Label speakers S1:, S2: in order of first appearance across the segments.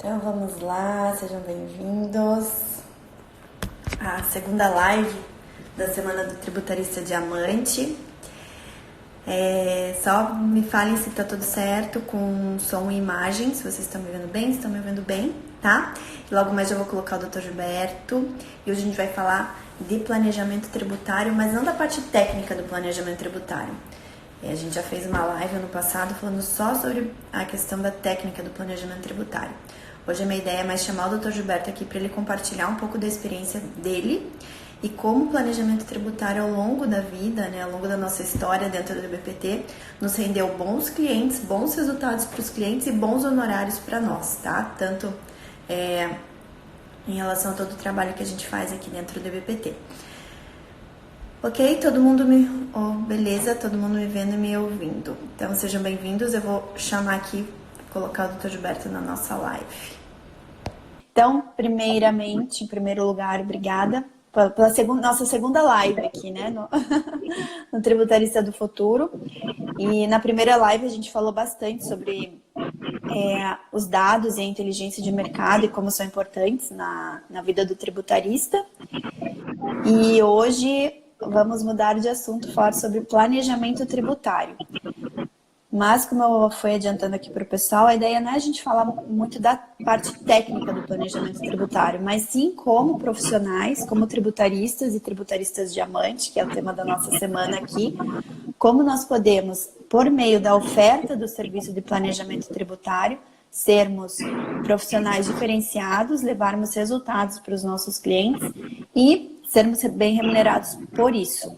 S1: Então vamos lá, sejam bem-vindos à segunda live da Semana do Tributarista Diamante. Só me falem se tá tudo certo com som e imagem, se vocês estão me vendo bem, se estão me vendo bem, tá? Logo mais eu vou colocar o Dr. Gilberto e hoje a gente vai falar de planejamento tributário, mas não da parte técnica do planejamento tributário. A gente já fez uma live ano passado falando só sobre a questão da técnica do planejamento tributário. Hoje a minha ideia é mais chamar o Dr. Gilberto aqui para ele compartilhar um pouco da experiência dele e como o planejamento tributário ao longo da vida, né, ao longo da nossa história dentro do BPT, nos rendeu bons clientes, bons resultados para os clientes e bons honorários para nós, tá? Tanto em relação a todo o trabalho que a gente faz aqui dentro do BPT. Ok? Todo mundo beleza, todo mundo me vendo e me ouvindo. Então sejam bem-vindos, eu vou chamar aqui, colocar o Dr. Gilberto na nossa live. Então, primeiramente, em primeiro lugar, obrigada pela nossa segunda live aqui, né, no Tributarista do Futuro. E na primeira live a gente falou bastante sobre os dados e a inteligência de mercado e como são importantes na vida do tributarista. E hoje vamos mudar de assunto, falar sobre planejamento tributário. Mas, como eu fui adiantando aqui para o pessoal, a ideia não é a gente falar muito da parte técnica do planejamento tributário, mas sim como profissionais, como tributaristas e tributaristas diamante, que é o tema da nossa semana aqui, como nós podemos, por meio da oferta do serviço de planejamento tributário, sermos profissionais diferenciados, levarmos resultados para os nossos clientes e sermos bem remunerados por isso.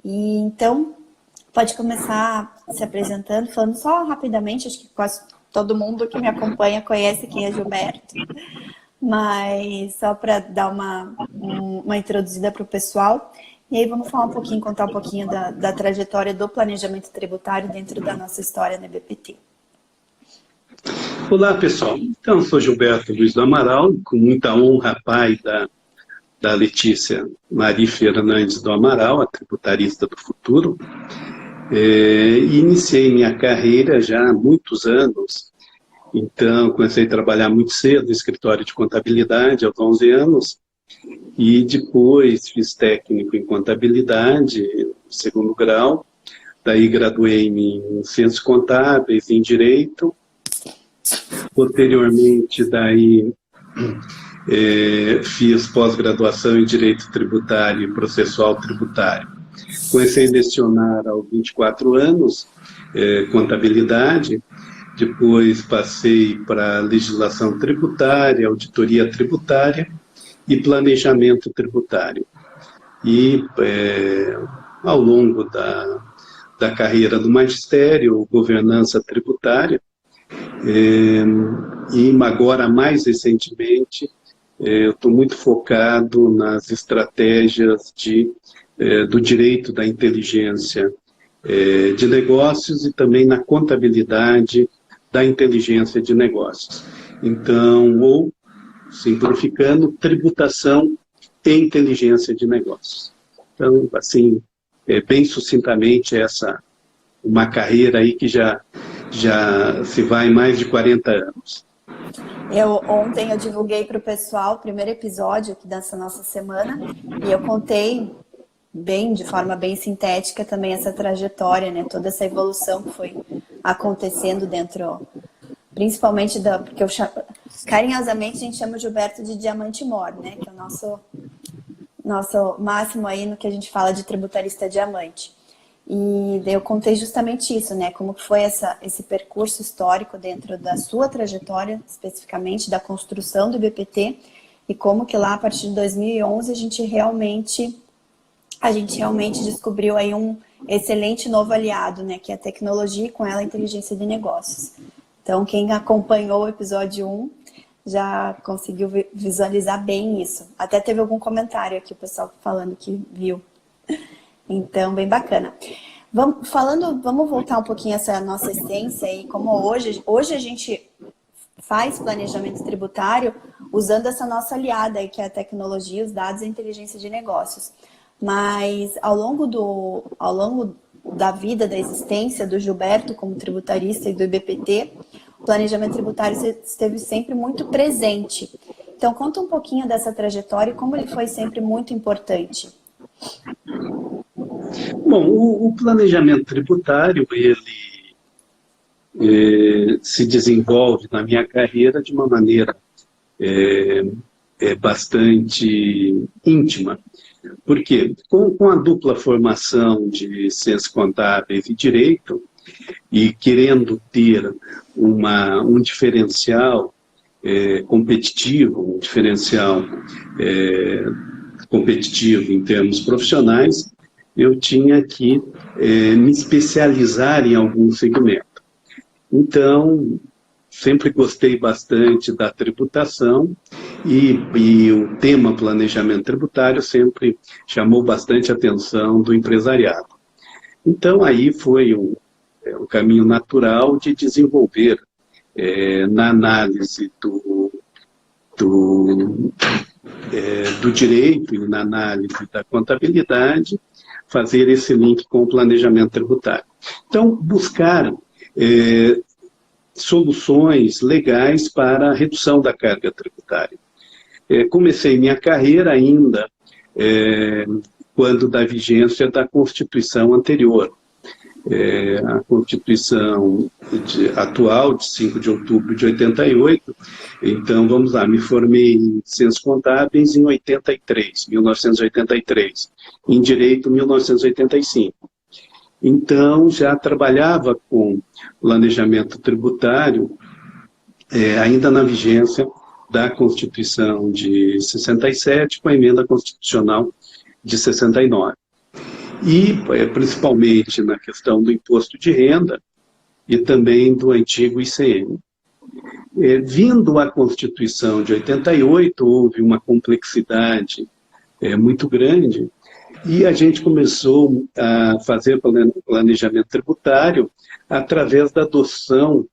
S1: E então, pode começar se apresentando, falando só rapidamente, acho que quase todo mundo que me acompanha conhece quem é Gilberto, mas só para dar uma introduzida para o pessoal. E aí vamos falar um pouquinho, contar um pouquinho da trajetória do planejamento tributário dentro da nossa história na BPT.
S2: Olá, pessoal. Então, sou Gilberto Luiz do Amaral, com muita honra, pai da Letícia Maria Fernandes do Amaral, a tributarista do futuro. Iniciei minha carreira já há muitos anos, então comecei a trabalhar muito cedo no escritório de contabilidade, aos 11 anos, e depois fiz técnico em contabilidade, segundo grau, daí graduei-me em ciências contábeis, em direito, posteriormente daí fiz pós-graduação em direito tributário e processual tributário. Comecei a lecionar aos 24 anos, contabilidade, depois passei para legislação tributária, auditoria tributária e planejamento tributário. E ao longo da carreira do magistério, governança tributária, e agora mais recentemente, eu estou muito focado nas estratégias do direito da inteligência de negócios e também na contabilidade da inteligência de negócios. Então, ou, simplificando, tributação e inteligência de negócios. Então, assim, bem sucintamente, uma carreira aí que já se vai mais de 40 anos.
S1: Ontem eu divulguei para o pessoal o primeiro episódio aqui dessa nossa semana e eu contei de forma bem sintética também essa trajetória, né? Toda essa evolução que foi acontecendo dentro, principalmente porque carinhosamente a gente chama o Gilberto de Diamante Mor, né? Que é o nosso máximo aí no que a gente fala de tributarista diamante. E eu contei justamente isso, né? Como foi esse percurso histórico dentro da sua trajetória, especificamente da construção do BPT, e como que lá a partir de 2011 a gente realmente descobriu aí um excelente novo aliado, né? Que é a tecnologia e com ela a inteligência de negócios. Então, quem acompanhou o episódio 1 já conseguiu visualizar bem isso. Até teve algum comentário aqui, o pessoal falando que viu. Então, bem bacana. Vamos voltar um pouquinho a essa nossa essência e como hoje a gente faz planejamento tributário usando essa nossa aliada aí, que é a tecnologia, os dados e a inteligência de negócios. Mas ao longo da vida, da existência do Gilberto como tributarista e do IBPT, planejamento tributário esteve sempre muito presente. Então, conta um pouquinho dessa trajetória e como ele foi sempre muito importante.
S2: Bom, o planejamento tributário, ele se desenvolve na minha carreira de uma maneira bastante íntima. Por quê? Com a dupla formação de ciências contábeis e direito, e querendo ter um diferencial competitivo, um diferencial competitivo em termos profissionais, eu tinha que me especializar em algum segmento. Então, sempre gostei bastante da tributação e o tema planejamento tributário sempre chamou bastante a atenção do empresariado. Então, aí foi um caminho natural de desenvolver na análise do direito e na análise da contabilidade, fazer esse link com o planejamento tributário. Então, buscar soluções legais para a redução da carga tributária. Comecei minha carreira ainda quando da vigência da Constituição anterior. A Constituição atual, de 5 de outubro de 88, então, vamos lá, me formei em Ciências Contábeis em 1983, em Direito, 1985. Então, já trabalhava com planejamento tributário, ainda na vigência da Constituição de 67, com a emenda constitucional de 69. E, principalmente, na questão do imposto de renda e também do antigo ICM. Vindo a Constituição de 88, houve uma complexidade muito grande, e a gente começou a fazer planejamento tributário através da adoção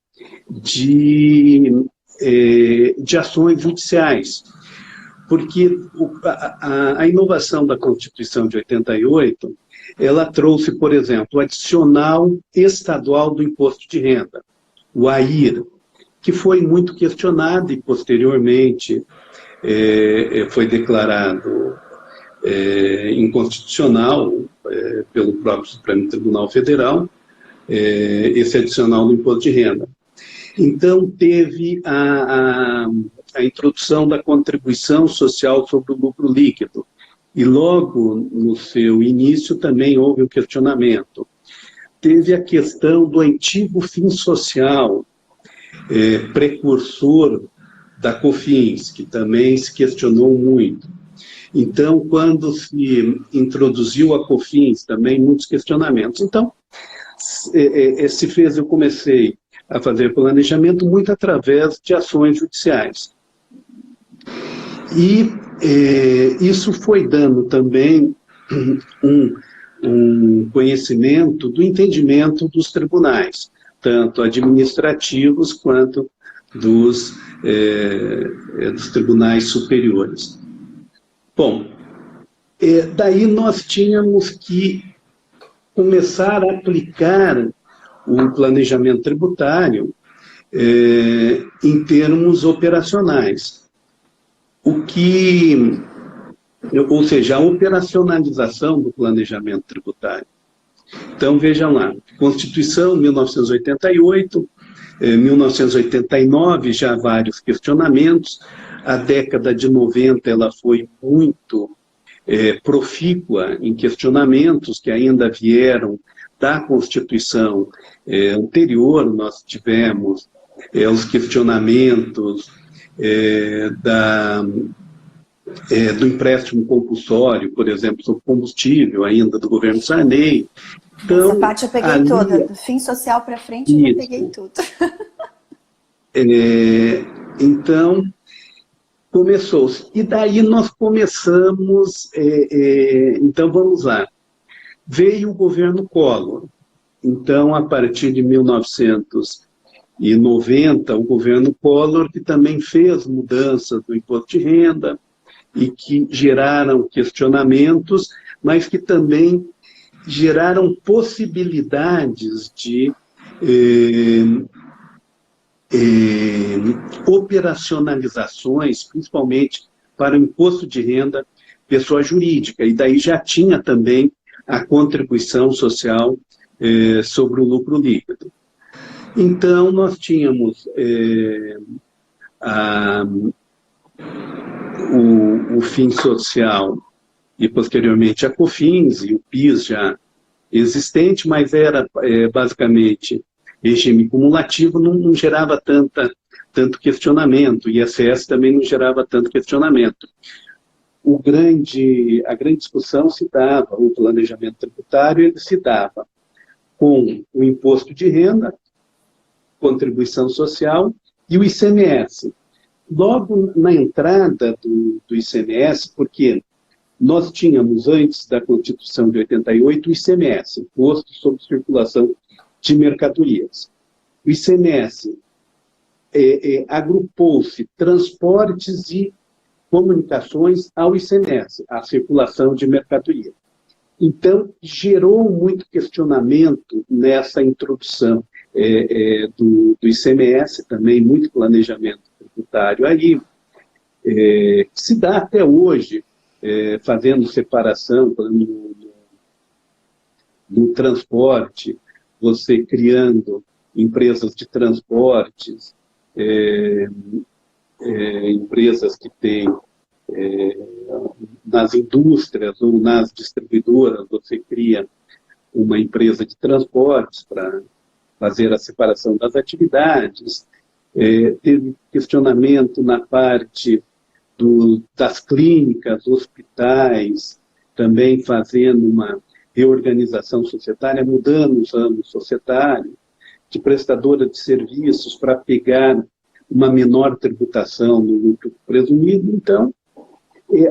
S2: de ações judiciais. Porque a inovação da Constituição de 88, ela trouxe, por exemplo, o adicional estadual do imposto de renda, o AIR, que foi muito questionado e posteriormente foi declarado inconstitucional pelo próprio Supremo Tribunal Federal, esse adicional do imposto de renda. Então, teve a introdução da contribuição social sobre o lucro líquido. E logo no seu início também houve um questionamento. Teve a questão do antigo fim social, precursor da COFINS, que também se questionou muito. Então, quando se introduziu a COFINS, também muitos questionamentos. Então, eu comecei a fazer planejamento muito através de ações judiciais. E isso foi dando também um conhecimento do entendimento dos tribunais, tanto administrativos quanto dos tribunais superiores. Bom, daí nós tínhamos que começar a aplicar o planejamento tributário em termos operacionais. Ou seja, a operacionalização do planejamento tributário. Então, vejam lá, Constituição, 1988, 1989, já vários questionamentos. A década de 90, ela foi muito profícua em questionamentos que ainda vieram da Constituição anterior. Nós tivemos os questionamentos do empréstimo compulsório, por exemplo, sobre combustível, ainda do governo Sarney. Então,
S1: essa parte eu peguei toda, do fim social para frente eu peguei tudo.
S2: Então, começou-se. E daí nós começamos, então vamos lá, veio o governo Collor. Então, a partir de 1990, o governo Collor, que também fez mudanças do imposto de renda, e que geraram questionamentos, mas que também geraram possibilidades de operacionalizações, principalmente para o imposto de renda pessoa jurídica, e daí já tinha também a contribuição social sobre o lucro líquido. Então, nós tínhamos o FIN social e, posteriormente, a COFINS e o PIS já existente, mas era basicamente regime cumulativo, não gerava tanto questionamento, e ISS também não gerava tanto questionamento. A grande discussão se dava, o planejamento tributário, ele se dava com o imposto de renda, contribuição social e o ICMS. Logo na entrada do ICMS, porque nós tínhamos, antes da Constituição de 88, o ICMS, Imposto sobre Circulação de Mercadorias. O ICMS agrupou-se transportes e comunicações ao ICMS, a circulação de mercadoria. Então, gerou muito questionamento nessa introdução do ICMS, também muito planejamento tributário aí, que se dá até hoje, fazendo separação no transporte, você criando empresas de transportes, empresas que têm nas indústrias ou nas distribuidoras, você cria uma empresa de transportes para fazer a separação das atividades. Teve questionamento na parte das clínicas, hospitais, também fazendo uma reorganização societária, mudando os ramos societários, de prestadora de serviços para pegar uma menor tributação no lucro presumido. Então,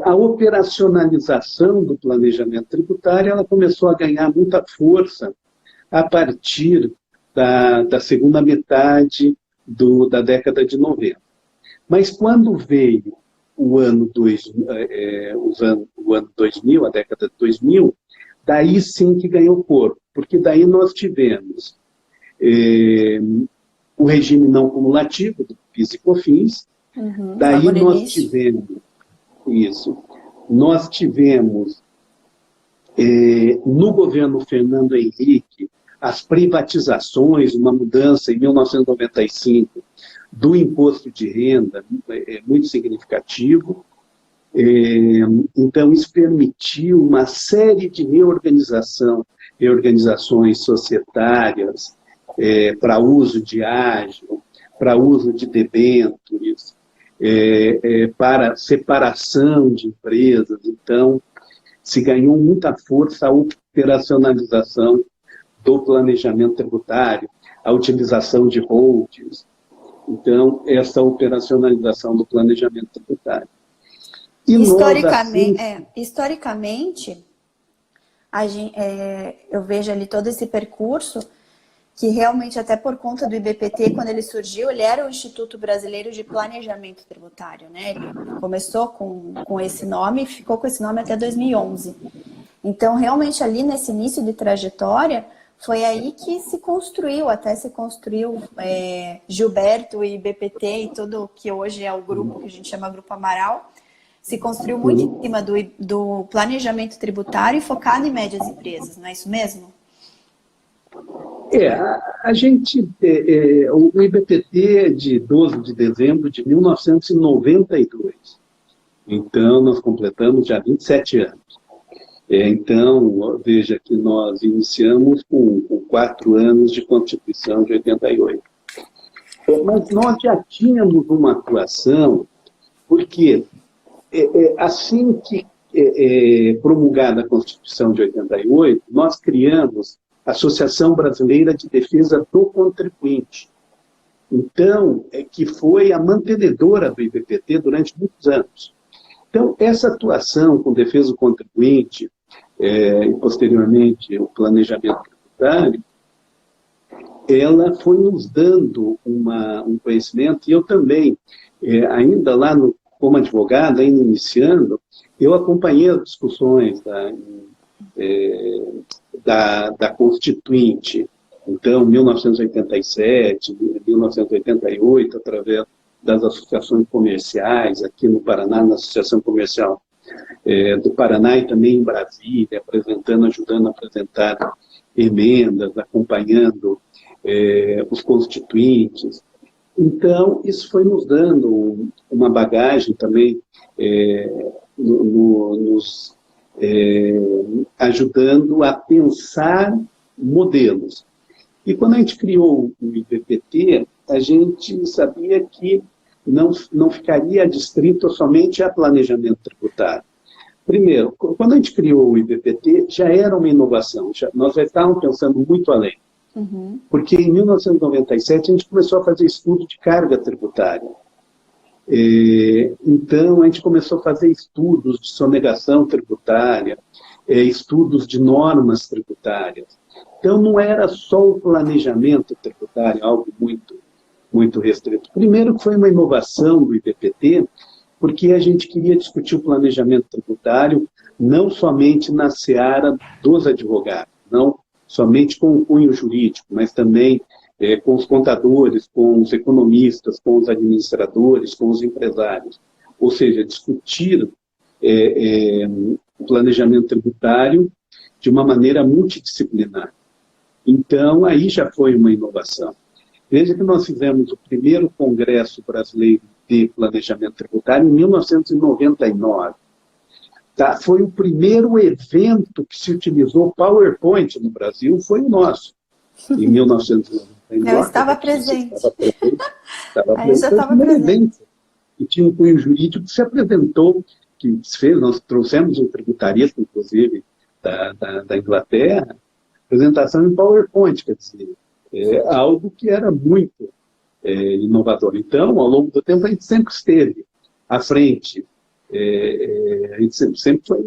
S2: a operacionalização do planejamento tributário ela começou a ganhar muita força a partir da segunda metade da década de 90. Mas quando veio o ano 2000, a década de 2000, daí sim que ganhou corpo, porque daí nós tivemos o regime não cumulativo do PIS e COFINS, daí nós tivemos isso. Nós tivemos, no governo Fernando Henrique, as privatizações, uma mudança em 1995 do imposto de renda, muito significativo. Então, isso permitiu uma série de reorganizações societárias para uso de ágio, para uso de debêntures, para separação de empresas. Então, se ganhou muita força a operacionalização do planejamento tributário, a utilização de holdings. Então, essa operacionalização do planejamento tributário. E
S1: historicamente, eu vejo ali todo esse percurso que realmente, até por conta do IBPT, quando ele surgiu, ele era o Instituto Brasileiro de Planejamento Tributário, né? Ele começou com esse nome e ficou com esse nome até 2011. Então, realmente, ali nesse início de trajetória, foi aí que se construiu Gilberto e IBPT e tudo que hoje é o grupo que a gente chama Grupo Amaral, se construiu muito em cima do planejamento tributário e focado em médias empresas, não é isso mesmo?
S2: A gente, o IBPT é de 12 de dezembro de 1992. Então, nós completamos já 27 anos. Então, veja que nós iniciamos com 4 anos de Constituição de 88. Mas nós já tínhamos uma atuação, porque assim que promulgada a Constituição de 88, nós criamos a Associação Brasileira de Defesa do Contribuinte. Então, que foi a mantenedora do IBPT durante muitos anos. Então, essa atuação com defesa do contribuinte e, posteriormente, o planejamento tributário, ela foi nos dando um conhecimento, e eu também, ainda lá como advogado, ainda iniciando, eu acompanhei as discussões da Constituinte Então, 1987, 1988, através das associações comerciais, aqui no Paraná, na Associação Comercial do Paraná e também em Brasília, ajudando a apresentar emendas, acompanhando os constituintes. Então, isso foi nos dando uma bagagem também, nos ajudando a pensar modelos. E quando a gente criou o IBPT, a gente sabia que não ficaria adstrito somente a planejamento tributário. Primeiro, quando a gente criou o IBPT, já era uma inovação, nós já estávamos pensando muito além.
S1: Uhum.
S2: Porque em 1997 a gente começou a fazer estudo de carga tributária. Então, a gente começou a fazer estudos de sonegação tributária, estudos de normas tributárias. Então, não era só o planejamento tributário, algo muito, muito restrito. Primeiro, foi uma inovação do IBPT, porque a gente queria discutir o planejamento tributário não somente na seara dos advogados, não somente com o cunho jurídico, mas também com os contadores, com os economistas, com os administradores, com os empresários. Ou seja, discutir o planejamento tributário de uma maneira multidisciplinar. Então, aí já foi uma inovação. Veja que nós fizemos o primeiro Congresso Brasileiro de Planejamento Tributário em 1999. Tá? Foi o primeiro evento que se utilizou PowerPoint no Brasil, foi o nosso, em 1999.
S1: Eu estava presente.
S2: Estava presente. E tinha um cunho jurídico que se apresentou, que se fez, nós trouxemos um tributarista, inclusive, da Inglaterra, apresentação em PowerPoint, quer dizer, algo que era muito inovador. Então, ao longo do tempo, a gente sempre esteve à frente. A gente sempre foi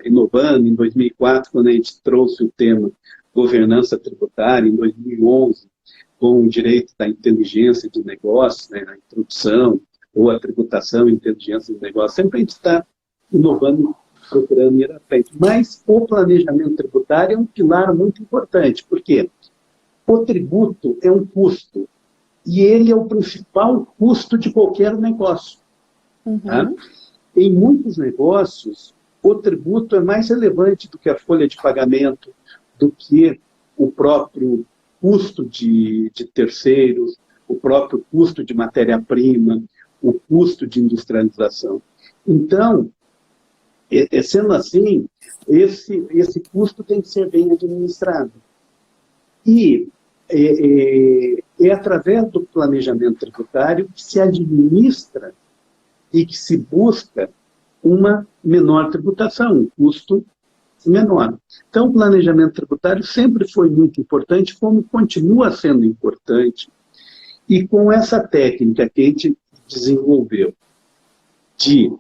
S2: inovando. Em 2004, quando a gente trouxe o tema governança tributária, em 2011, com o direito da inteligência de negócios, né, a introdução, ou a tributação e inteligência de negócios, sempre a gente está inovando, procurando ir à frente. Mas o planejamento tributário é um pilar muito importante, porque o tributo é um custo, e ele é o principal custo de qualquer negócio. Uhum. Tá? Em muitos negócios, o tributo é mais relevante do que a folha de pagamento, do que o próprio custo de terceiros, o próprio custo de matéria-prima, o custo de industrialização. Então, sendo assim, esse custo tem que ser bem administrado. E é através do planejamento tributário que se administra e que se busca uma menor tributação, um custo menor. Então, o planejamento tributário sempre foi muito importante, como continua sendo importante. E com essa técnica que a gente desenvolveu de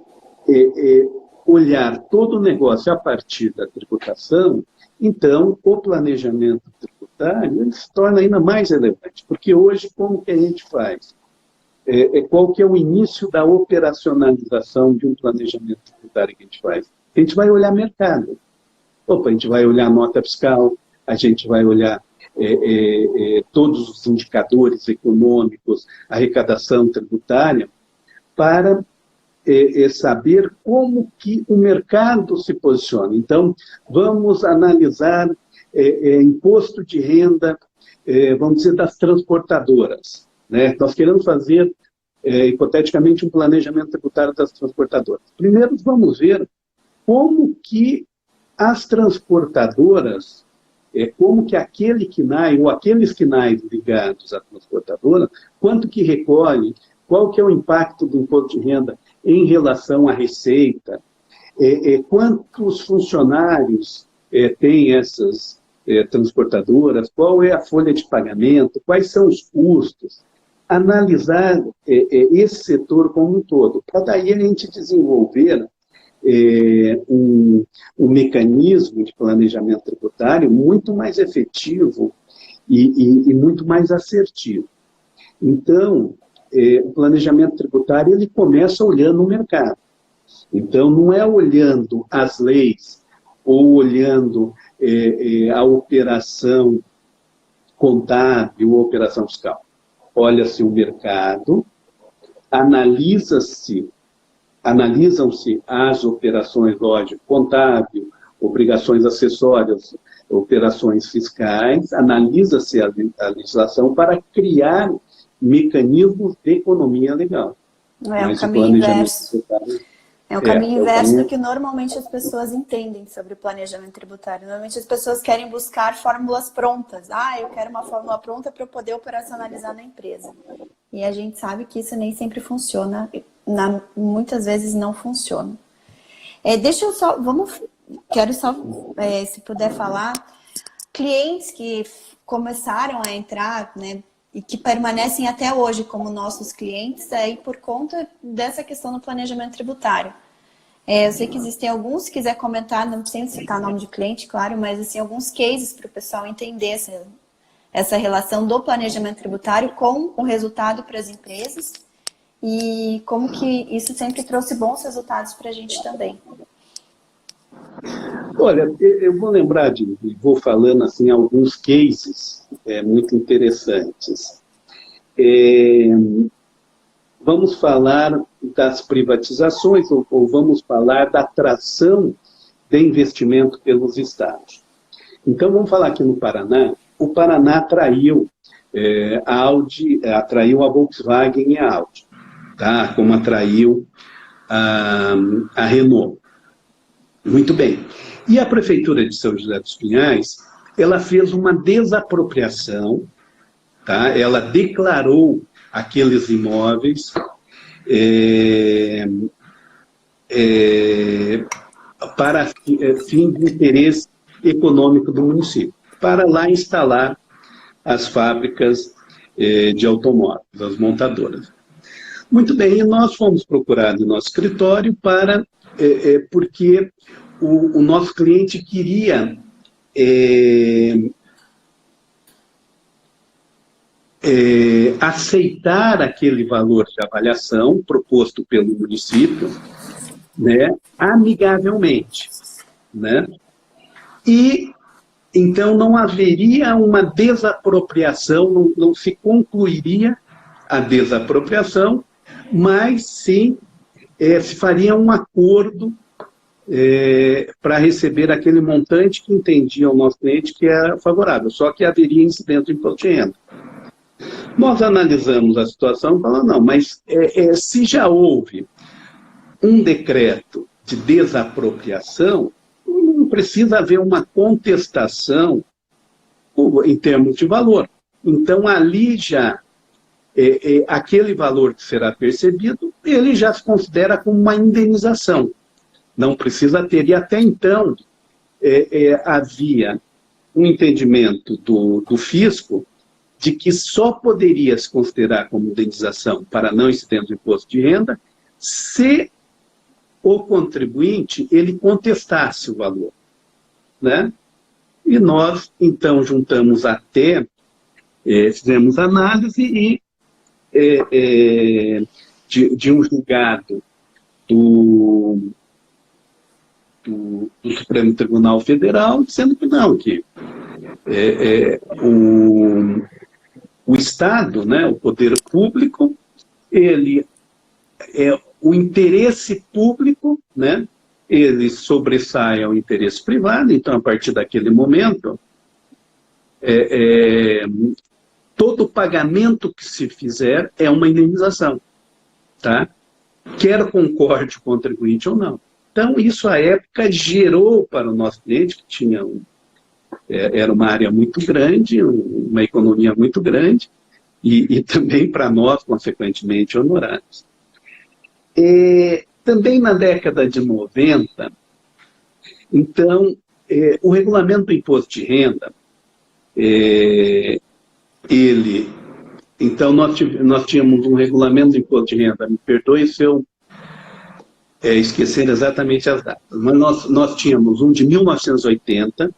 S2: olhar todo o negócio a partir da tributação, então, o planejamento tributário ele se torna ainda mais relevante. Porque hoje, como que a gente faz? Qual que é o início da operacionalização de um planejamento tributário que a gente faz? A gente vai olhar mercado. A gente vai olhar nota fiscal, a gente vai olhar todos os indicadores econômicos, arrecadação tributária, para saber como que o mercado se posiciona. Então, vamos analisar imposto de renda, vamos dizer, das transportadoras. Né? Nós queremos fazer, hipoteticamente, um planejamento tributário das transportadoras. Primeiro, vamos ver como que as transportadoras, como que aquele KNAI, ou aqueles KNAIs ligados à transportadora, quanto que recolhe, qual que é o impacto do imposto de renda em relação à receita, quantos funcionários têm essas transportadoras, qual é a folha de pagamento, quais são os custos, analisar esse setor como um todo, para daí a gente desenvolver um mecanismo de planejamento tributário muito mais efetivo e muito mais assertivo. Então, o planejamento tributário ele começa olhando o mercado. Então, não é olhando as leis ou olhando a operação contábil ou operação fiscal. Olha-se o mercado, analisam-se as operações, lógico, contábil, obrigações acessórias, operações fiscais, analisa-se a legislação para criar mecanismos de economia legal.
S1: É um caminho inverso. É um caminho inverso do que normalmente as pessoas entendem sobre o planejamento tributário. Normalmente as pessoas querem buscar fórmulas prontas. Eu quero uma fórmula pronta para eu poder operacionalizar na empresa. E a gente sabe que isso nem sempre funciona, muitas vezes não funciona. Quero só, se puder falar, clientes que começaram a entrar, né, e que permanecem até hoje como nossos clientes aí por conta dessa questão do planejamento tributário. Eu sei que existem alguns, se quiser comentar, não precisa citar nome de cliente, claro, mas assim, alguns cases para o pessoal entender essa relação do planejamento tributário com o resultado para as empresas e como que isso sempre trouxe bons resultados para a gente também.
S2: Olha, eu vou lembrar vou falando assim alguns cases muito interessantes. Vamos falar das privatizações ou vamos falar da atração de investimento pelos estados. Então, vamos falar aqui no Paraná. O Paraná atraiu a Volkswagen e a Audi, tá? Como atraiu a Renault. Muito bem. E a Prefeitura de São José dos Pinhais, ela fez uma desapropriação, tá? Ela declarou aqueles imóveis para fim de interesse econômico do município, para lá instalar as fábricas de automóveis, as montadoras. Muito bem, e nós fomos procurar no nosso escritório porque o nosso cliente queria aceitar aquele valor de avaliação proposto pelo município, né, amigavelmente, né? E então não haveria uma desapropriação, não se concluiria a desapropriação, mas sim se faria um acordo para receber aquele montante que entendia o nosso cliente que era favorável, só que haveria incidente de imposto de renda. Nós analisamos a situação e falamos, não, mas se já houve um decreto de desapropriação, não precisa haver uma contestação em termos de valor. Então, ali já, aquele valor que será percebido, ele já se considera como uma indenização. Não precisa ter. E até então, havia um entendimento do fisco de que só poderia se considerar como indenização para não incidente do imposto de renda se o contribuinte ele contestasse o valor, né? E nós, então, juntamos fizemos análise de um julgado do Supremo Tribunal Federal, dizendo que não, que o Estado, né, o poder público, ele o interesse público, né, ele sobressai ao interesse privado, então, a partir daquele momento, todo pagamento que se fizer é uma indenização, tá? Quer concorde o contribuinte ou não. Então, isso, à época, gerou para o nosso cliente, que tinha era uma área muito grande, uma economia muito grande, e também para nós, consequentemente, honorários. Também na década de 90, então, o regulamento do imposto de renda, então, nós tínhamos um regulamento do imposto de renda, me perdoe se eu esquecer exatamente as datas, mas nós tínhamos um de 1980,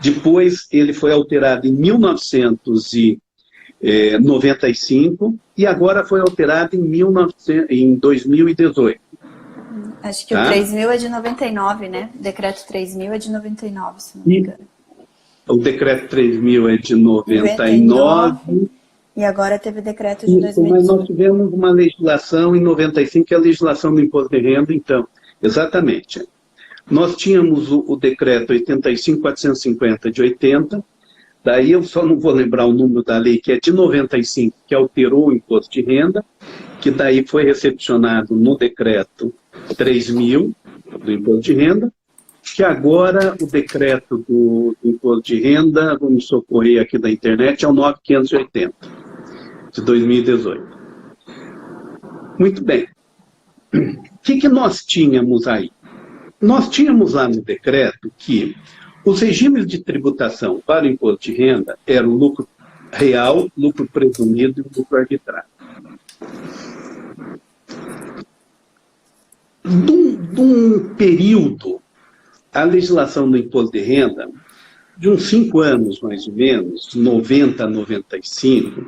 S2: depois ele foi alterado em 1995 e agora foi alterado em 2018.
S1: Acho que tá? O 3.000 é de 99, né? O decreto 3.000 é de 99, se não me engano.
S2: O decreto 3.000 é de 99.
S1: E agora teve decreto de 2018.
S2: Mas nós tivemos uma legislação em 95, que é a legislação do imposto de renda, então. Exatamente. Nós tínhamos o decreto 85.450 de 80, daí eu só não vou lembrar o número da lei, que é de 95, que alterou o imposto de renda, que daí foi recepcionado no decreto 3.000 do imposto de renda, que agora o decreto do imposto de renda, vou me socorrer aqui da internet, é o 9.580, de 2018. Muito bem. O que nós tínhamos aí? Nós tínhamos lá no decreto que os regimes de tributação para o imposto de renda eram o lucro real, lucro presumido e o lucro arbitrário. De um período, a legislação do imposto de renda, de uns 5 anos mais ou menos, 90 a 95,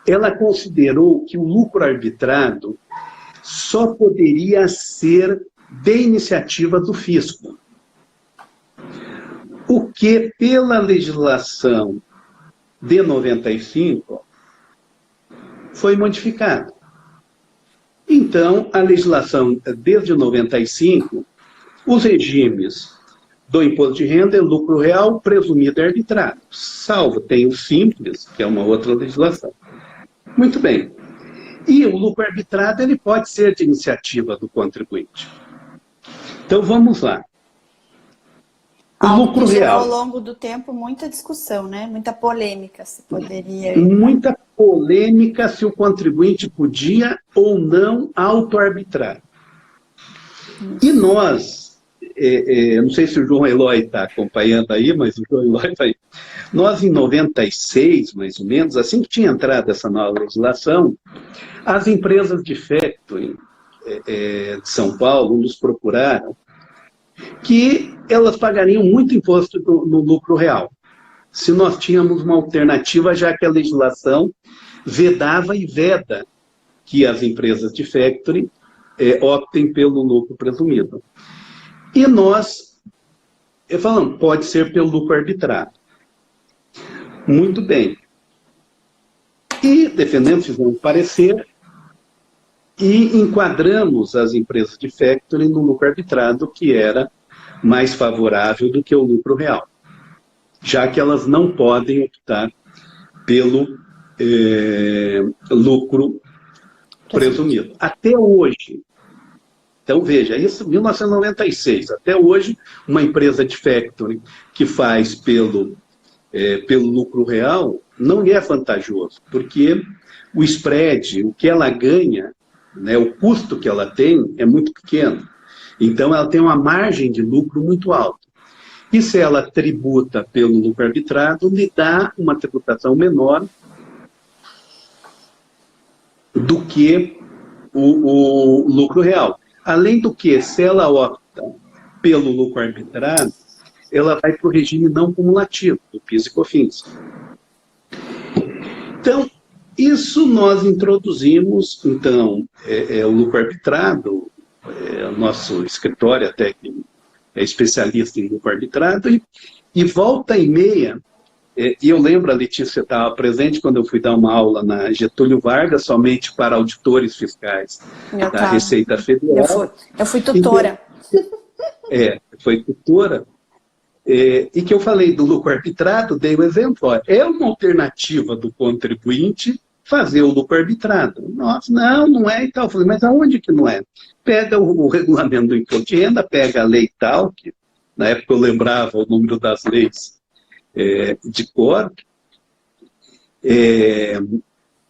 S2: ela considerou que o lucro arbitrado só poderia ser de iniciativa do fisco. O que, pela legislação de 95, foi modificado. Então, a legislação, desde 95, os regimes do imposto de renda é lucro real, presumido e arbitrado. Salvo, tem o simples, que é uma outra legislação. Muito bem. E o lucro arbitrado, ele pode ser de iniciativa do contribuinte. Então, vamos lá. O lucro real.
S1: Ao longo do tempo, muita discussão, né? Muita polêmica, se poderia...
S2: Muita polêmica se o contribuinte podia ou não auto-arbitrar. E nós, não sei se o João Eloy está acompanhando aí, mas o João Eloy vai... Nós, em 96, mais ou menos, assim que tinha entrado essa nova legislação, as empresas de factoring de São Paulo nos procuraram que elas pagariam muito imposto no lucro real, se nós tínhamos uma alternativa, já que a legislação vedava e veda que as empresas de factoring optem pelo lucro presumido. E nós falamos, pode ser pelo lucro arbitrado. Muito bem. E defendemos, fizemos parecer, e enquadramos as empresas de factoring no lucro arbitrado, que era mais favorável do que o lucro real, já que elas não podem optar pelo lucro presumido. Até hoje, então veja, isso em 1996, até hoje, uma empresa de factoring que faz pelo lucro real não é vantajoso, porque o spread, o que ela ganha, né, o custo que ela tem é muito pequeno. Então, ela tem uma margem de lucro muito alta. E se ela tributa pelo lucro arbitrado, lhe dá uma tributação menor do que o lucro real. Além do que, se ela opta pelo lucro arbitrado, ela vai para o regime não cumulativo, do PIS e COFINS. Então, isso nós introduzimos, então, o lucro arbitrado, o nosso escritório até que é especialista em lucro arbitrado, e volta e meia, e eu lembro, a Letícia estava presente quando eu fui dar uma aula na Getúlio Vargas, somente para auditores fiscais da Receita Federal.
S1: Eu fui tutora.
S2: Foi tutora. E que eu falei do lucro arbitrado, dei o exemplo. É uma alternativa do contribuinte fazer o lucro arbitrado. Nossa, não é e tal. Eu falei, mas aonde que não é? Pega o regulamento do imposto de renda, pega a lei tal, que na época eu lembrava o número das leis de cor.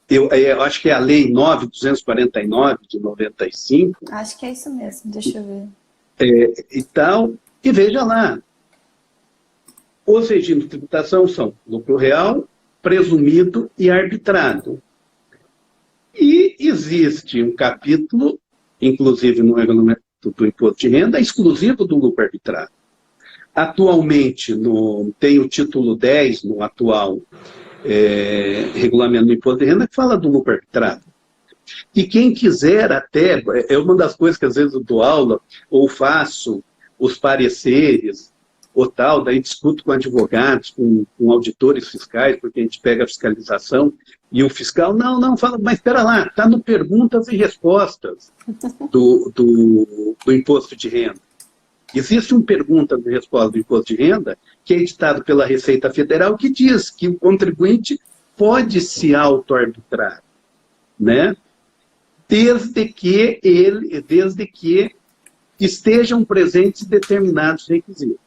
S2: Eu acho que é a lei 9.249 de 95.
S1: Acho que é isso mesmo, deixa eu ver.
S2: E tal, e veja lá. Os regimes de tributação são lucro real, presumido e arbitrado. E existe um capítulo, inclusive no regulamento do imposto de renda, exclusivo do lucro arbitrado. Atualmente, tem o título 10 no atual regulamento do imposto de renda que fala do lucro arbitrado. E quem quiser até, é uma das coisas que às vezes eu dou aula ou faço os pareceres ou tal, daí discuto com advogados, com auditores fiscais, porque a gente pega a fiscalização, e o fiscal, não, fala, mas espera lá, está no perguntas e respostas do imposto de renda. Existe um pergunta e resposta do imposto de renda, que é editado pela Receita Federal, que diz que o contribuinte pode se auto-arbitrar, né? Desde que estejam presentes determinados requisitos.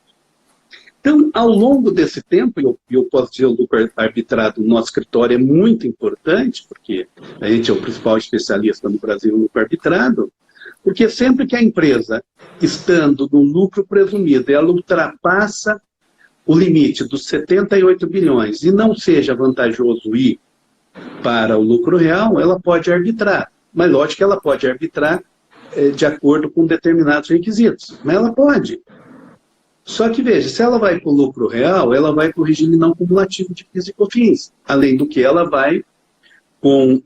S2: Então, ao longo desse tempo, eu posso dizer, o lucro arbitrado no nosso escritório é muito importante, porque a gente é o principal especialista no Brasil no lucro arbitrado, porque sempre que a empresa, estando no lucro presumido, ela ultrapassa o limite dos 78 bilhões e não seja vantajoso ir para o lucro real, ela pode arbitrar. Mas, lógico que ela pode arbitrar de acordo com determinados requisitos. Mas ela pode. Só que, veja, se ela vai para o lucro real, ela vai para o regime não cumulativo de PIS e COFINS. Além do que, ela vai com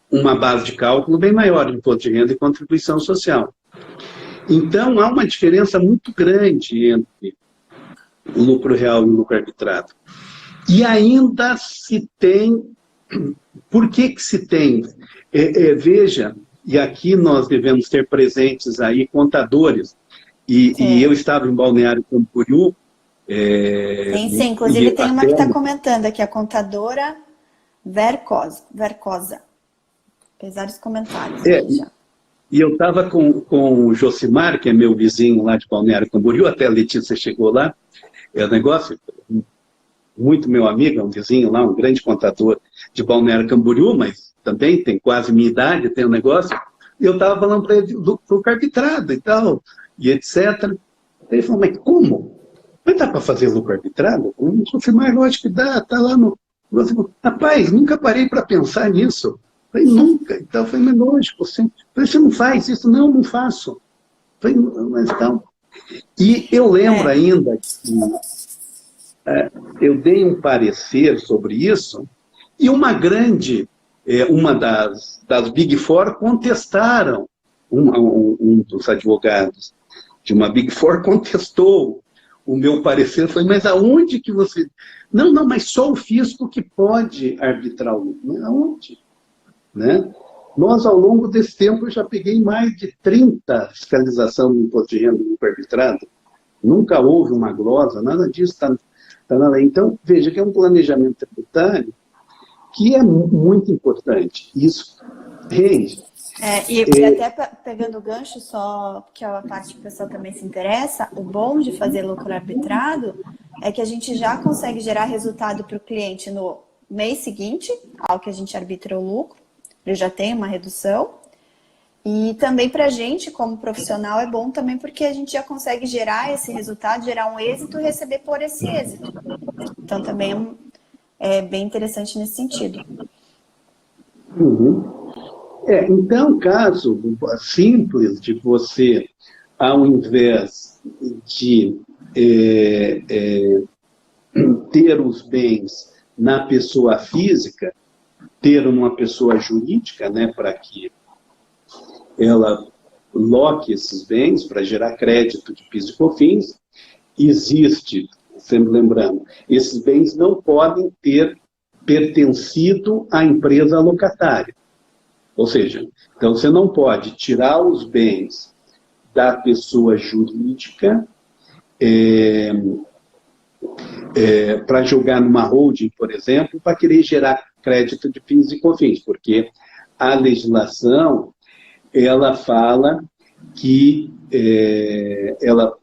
S2: uma base de cálculo bem maior de imposto de renda e contribuição social. Então, há uma diferença muito grande entre o lucro real e o lucro arbitrado. E ainda se tem... Por que se tem? Veja, e aqui nós devemos ter presentes aí contadores, e eu estava em Balneário Camboriú.
S1: Sim, inclusive tem uma que está comentando aqui, a contadora Vercosa. Apesar dos comentários.
S2: E eu estava com o Josimar, que é meu vizinho lá de Balneário Camboriú, até a Letícia chegou lá, é um negócio... muito meu amigo, é um vizinho lá, um grande contador de Balneário Camboriú, mas também tem quase minha idade, tem um negócio. E eu estava falando para ele do lucro arbitrado e tal, e etc. Ele falou, mas como? Mas dá para fazer lucro arbitrado? Eu falei, mas lógico que dá, está lá no... Rapaz, nunca parei para pensar nisso. Eu falei, nunca. Então, eu falei, mas lógico, você não faz isso? Não faço. Eu falei, mas então... E eu lembro ainda que... eu dei um parecer sobre isso e uma das Big Four contestaram, um dos advogados de uma Big Four contestou o meu parecer, falei, mas aonde que você... Não, mas só o fisco que pode arbitrar o lucro. Aonde? Né? Nós, ao longo desse tempo, eu já peguei mais de 30 fiscalização do imposto de renda do lucro arbitrado. Nunca houve uma glosa, nada disso está na lei. Então, veja que é um planejamento tributário que é muito importante. Isso rende.
S1: E até pegando o gancho, só porque é a parte que o pessoal também se interessa, o bom de fazer lucro arbitrado é que a gente já consegue gerar resultado para o cliente no mês seguinte, ao que a gente arbitra o lucro, ele já tem uma redução. E também para a gente, como profissional, é bom também porque a gente já consegue gerar esse resultado, gerar um êxito e receber por esse êxito. Então, também é bem interessante nesse sentido.
S2: Uhum. Então, caso simples de você, ao invés de ter os bens na pessoa física, ter uma pessoa jurídica, né, para que ela loque esses bens para gerar crédito de PIS e COFINS, existe, sempre lembrando, esses bens não podem ter pertencido à empresa locatária. Ou seja, então você não pode tirar os bens da pessoa jurídica para jogar numa holding, por exemplo, para querer gerar crédito de PIS e COFINS, porque a legislação ela fala que ela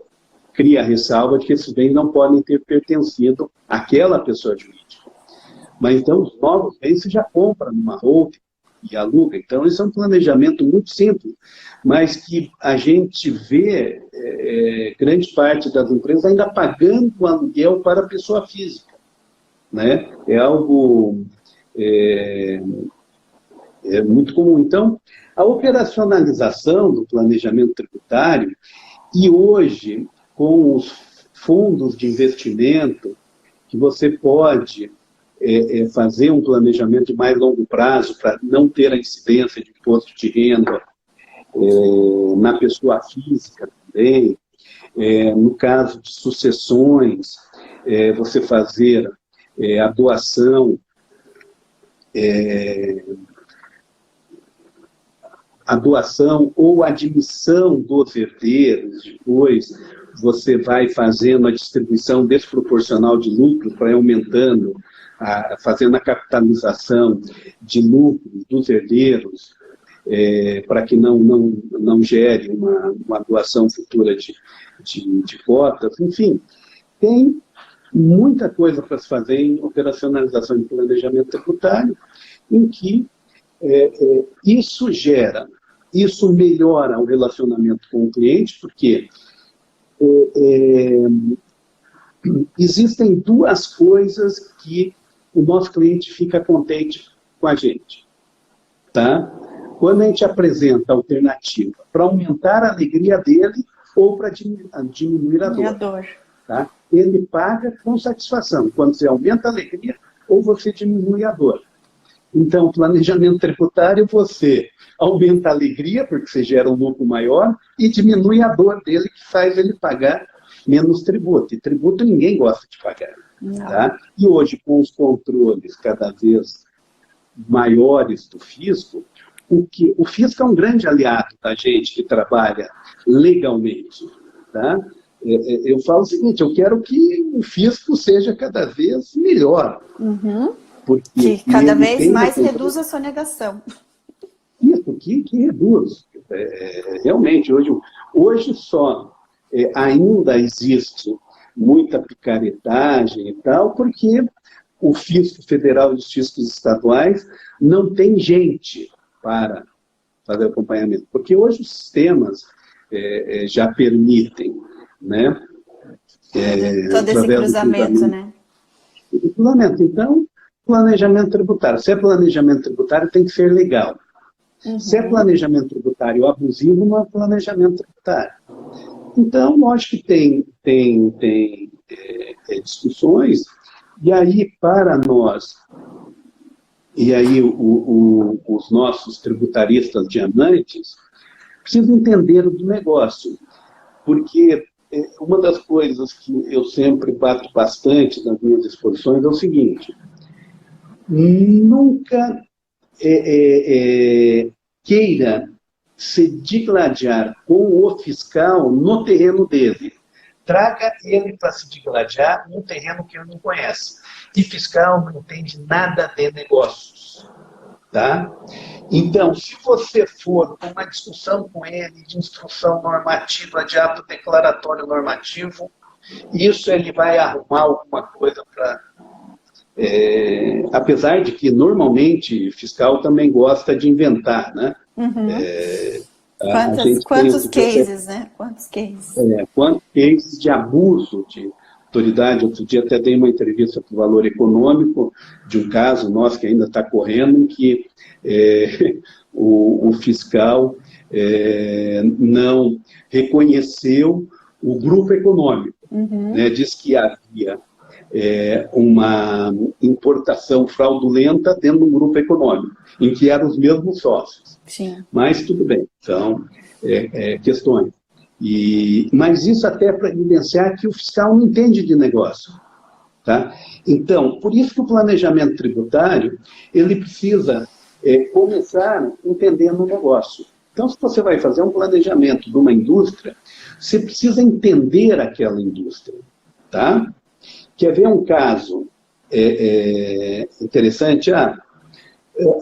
S2: cria a ressalva de que esses bens não podem ter pertencido àquela pessoa jurídica. Mas então os novos bens você já compra numa holding e aluga. Então isso é um planejamento muito simples, mas que a gente vê grande parte das empresas ainda pagando o aluguel para a pessoa física, né? É algo muito comum. Então, a operacionalização do planejamento tributário, e hoje, com os fundos de investimento, que você pode fazer um planejamento de mais longo prazo para não ter a incidência de imposto de renda na pessoa física também, no caso de sucessões, você fazer a doação, ou admissão dos herdeiros, depois você vai fazendo a distribuição desproporcional de lucro, para aumentando, fazendo a capitalização de lucro dos herdeiros, para que não gere uma doação futura de cotas. Enfim, tem muita coisa para se fazer em operacionalização de planejamento tributário, em que isso melhora o relacionamento com o cliente, porque existem duas coisas que o nosso cliente fica contente com a gente. Tá? Quando a gente apresenta a alternativa para aumentar a alegria dele ou para diminuir a dor. Tá? Ele paga com satisfação. Quando você aumenta a alegria ou você diminui a dor. Então, planejamento tributário, você aumenta a alegria, porque você gera um lucro maior, e diminui a dor dele, que faz ele pagar menos tributo. E tributo ninguém gosta de pagar. Tá? E hoje, com os controles cada vez maiores do fisco, o fisco é um grande aliado da gente que trabalha legalmente. Tá? Eu falo o seguinte, eu quero que o fisco seja cada vez melhor.
S1: Que cada vez mais reduz a sonegação.
S2: Isso, que reduz. Realmente, hoje só ainda existe muita picaretagem e tal, porque o fisco federal e os fiscos estaduais não tem gente para fazer acompanhamento. Porque hoje os sistemas já permitem, né?
S1: Todo esse cruzamento, né?
S2: Cruzamento. Então, planejamento tributário. Se é planejamento tributário, tem que ser legal. Se é planejamento tributário abusivo, não é planejamento tributário. Então, lógico que tem discussões, e aí, para nós, e aí os nossos tributaristas diamantes precisam entender do negócio, porque uma das coisas que eu sempre bato bastante nas minhas exposições é o seguinte: nunca queira se digladiar com o fiscal no terreno dele. Traga ele para se digladiar num terreno que ele não conhece. E fiscal não entende nada de negócios. Tá? Então, se você for com uma discussão com ele de instrução normativa, de ato declaratório normativo, isso ele vai arrumar alguma coisa para... apesar de que, normalmente, fiscal também gosta de inventar, né?
S1: Quantos cases, né? Quantos cases?
S2: Quantos cases de abuso de autoridade. Outro dia até dei uma entrevista para o Valor Econômico de um caso nosso que ainda está correndo, em que o fiscal não reconheceu o grupo econômico. Né? Diz que havia uma importação fraudulenta dentro de um grupo econômico, em que eram os mesmos sócios.
S1: Sim.
S2: Mas tudo bem, são questões. Mas isso até para evidenciar que o fiscal não entende de negócio. Tá? Então, por isso que o planejamento tributário, ele precisa começar entendendo o negócio. Então, se você vai fazer um planejamento de uma indústria, você precisa entender aquela indústria. Tá? Quer ver um caso interessante?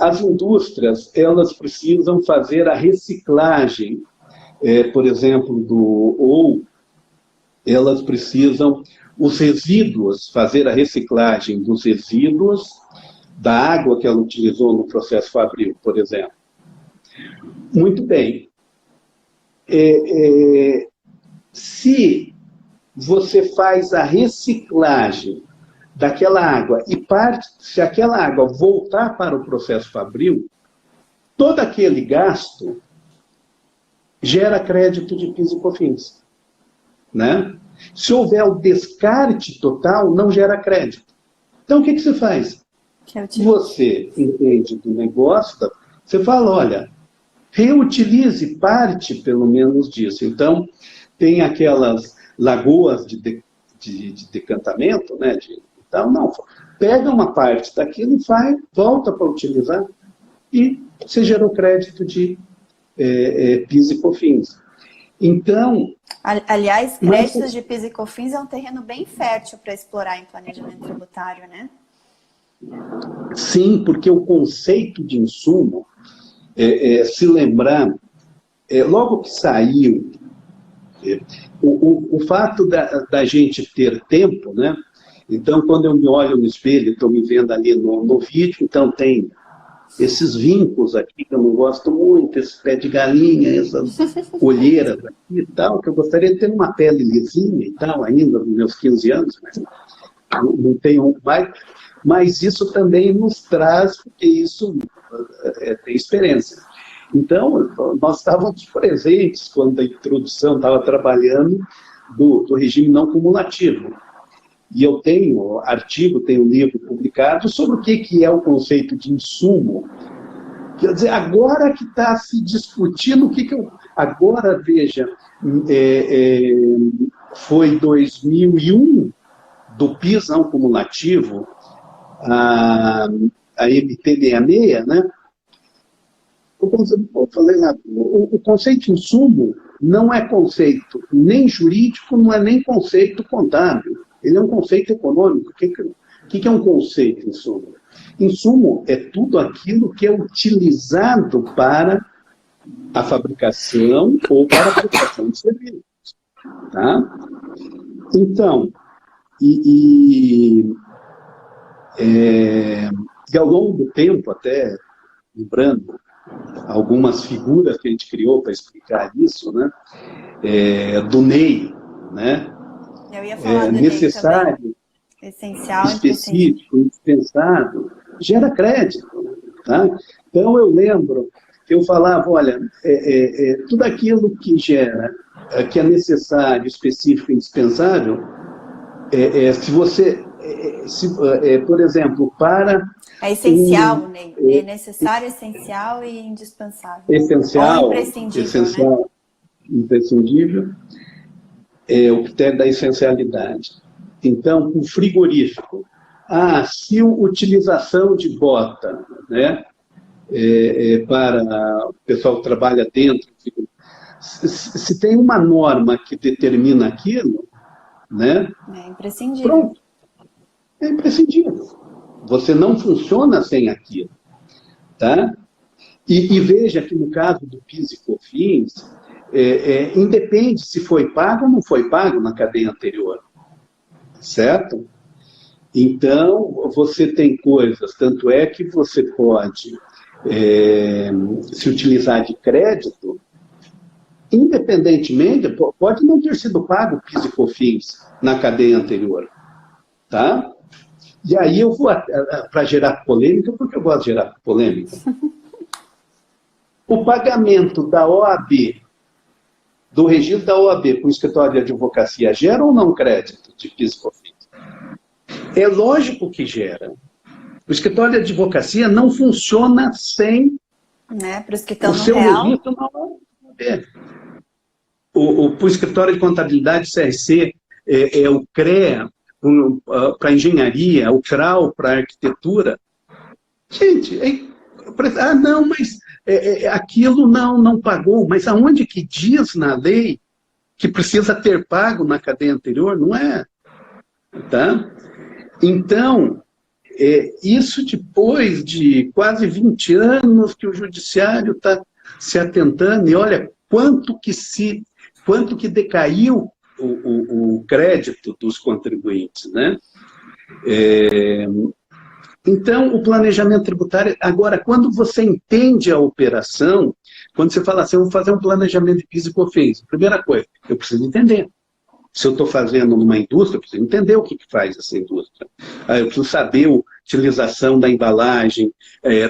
S2: As indústrias, elas precisam fazer a reciclagem, por exemplo, ou elas precisam, os resíduos, fazer a reciclagem dos resíduos da água que ela utilizou no processo fabril, por exemplo. Muito bem. Se você faz a reciclagem daquela água e se aquela água voltar para o processo fabril, todo aquele gasto gera crédito de PIS e COFINS. Né? Se houver o descarte total, não gera crédito. Então, o que você faz? Você entende do negócio, você fala, olha, reutilize parte, pelo menos, disso. Então, tem aquelas lagoas de decantamento, né? Então, não, pega uma parte daquilo e volta para utilizar e você gerou crédito de PIS e COFINS. Então...
S1: Aliás, créditos de PIS e COFINS é um terreno bem fértil para explorar em planejamento tributário, né?
S2: Sim, porque o conceito de insumo, se lembrar, logo que saiu, o fato da gente ter tempo, né? Então, quando eu me olho no espelho, estou me vendo ali no vídeo, então tem esses vincos aqui que eu não gosto muito, esse pé de galinha, essas olheiras aqui e tal, que eu gostaria de ter uma pele lisinha e tal, ainda nos meus 15 anos, mas não tenho mais. Mas isso também nos traz, porque isso tem experiência. Então, nós estávamos presentes quando a introdução estava trabalhando do regime não cumulativo. E eu tenho artigo, tenho livro publicado sobre o que é o conceito de insumo. Quer dizer, agora que está se discutindo o que eu... Agora, veja, foi 2001, do PIS não cumulativo, a MT66, né? Eu falei lá, o conceito de insumo não é conceito nem jurídico, não é nem conceito contábil. Ele é um conceito econômico. O que é um conceito, insumo? Insumo é tudo aquilo que é utilizado para a fabricação ou para a prestação de serviços. Tá? Então, ao longo do tempo, até lembrando algumas figuras que a gente criou para explicar isso, né? Do NEI, né?
S1: Eu ia falar do
S2: necessário,
S1: NEI essencial,
S2: específico, indispensável, gera crédito. Tá? Então, eu lembro que eu falava, olha, tudo aquilo que gera, que é necessário, específico e indispensável, se você, por exemplo, para...
S1: É essencial, Ney. É necessário, essencial e indispensável.
S2: Essencial,
S1: ou imprescindível,
S2: essencial, né? Imprescindível, é o critério da essencialidade. Então, o frigorífico. Se a utilização de bota, né, para o pessoal que trabalha dentro, se tem uma norma que determina aquilo, né,
S1: é imprescindível.
S2: Pronto. É imprescindível. Você não funciona sem aquilo. Tá? E veja que no caso do PIS e COFINS, independe se foi pago ou não foi pago na cadeia anterior. Certo? Então, você tem coisas, tanto é que você pode se utilizar de crédito, independentemente, pode não ter sido pago PIS e COFINS na cadeia anterior. Tá? E aí eu vou, para gerar polêmica, porque eu gosto de gerar polêmica. O pagamento da OAB, do registro da OAB para o escritório de advocacia, gera ou não crédito de PIS e COFINS? É lógico que gera. O escritório de advocacia não funciona sem
S1: para os que estão
S2: o
S1: no
S2: seu
S1: real.
S2: registro na OAB. Para o escritório de contabilidade CRC, o CREA, para engenharia, o CRAU para arquitetura. Gente, não, mas aquilo não pagou. Mas aonde que diz na lei que precisa ter pago na cadeia anterior? Não é. Tá? Então, isso depois de quase 20 anos que o judiciário está se atentando, e olha quanto que decaiu o crédito dos contribuintes, né? Então, o planejamento tributário... Agora, quando você entende a operação, quando você fala assim, eu vou fazer um planejamento de PIS e COFINS, primeira coisa, eu preciso entender. Se eu estou fazendo numa indústria, eu preciso entender o que faz essa indústria. Eu preciso saber a utilização da embalagem,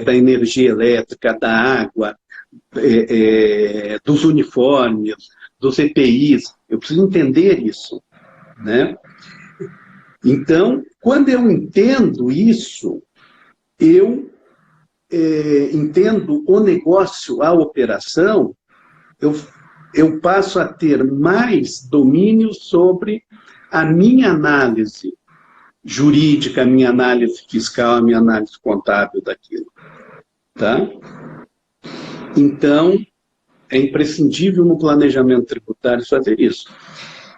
S2: da energia elétrica, da água, dos uniformes, dos EPIs. Eu preciso entender isso. Né? Então, quando eu entendo isso, eu entendo o negócio, a operação, eu passo a ter mais domínio sobre a minha análise jurídica, a minha análise fiscal, a minha análise contábil daquilo. Tá? Então, é imprescindível no planejamento tributário fazer isso.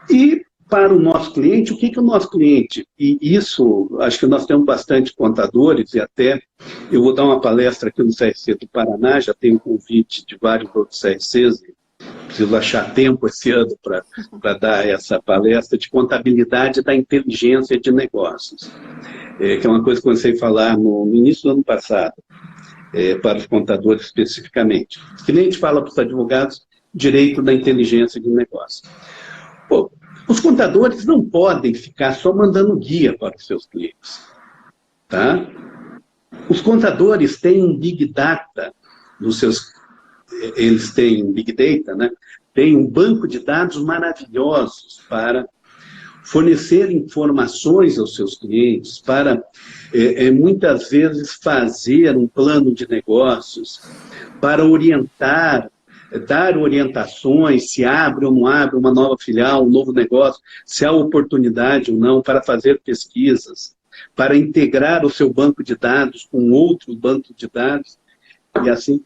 S2: E para o nosso cliente, o que o nosso cliente, e isso, acho que nós temos bastante contadores, e até eu vou dar uma palestra aqui no CRC do Paraná, já tenho um convite de vários outros CRCs, preciso achar tempo esse ano para dar essa palestra de contabilidade da inteligência de negócios, que é uma coisa que eu comecei a falar no início do ano passado, para os contadores especificamente. O cliente fala para os advogados direito da inteligência de negócio. Pô, os contadores não podem ficar só mandando guia para os seus clientes. Tá? Os contadores têm um Big Data nos seus... Eles têm Big Data, né? Tem um banco de dados maravilhosos para fornecer informações aos seus clientes, para muitas vezes fazer um plano de negócios, para orientar, dar orientações, se abre ou não abre uma nova filial, um novo negócio, se há oportunidade ou não, para fazer pesquisas, para integrar o seu banco de dados com outro banco de dados, e assim,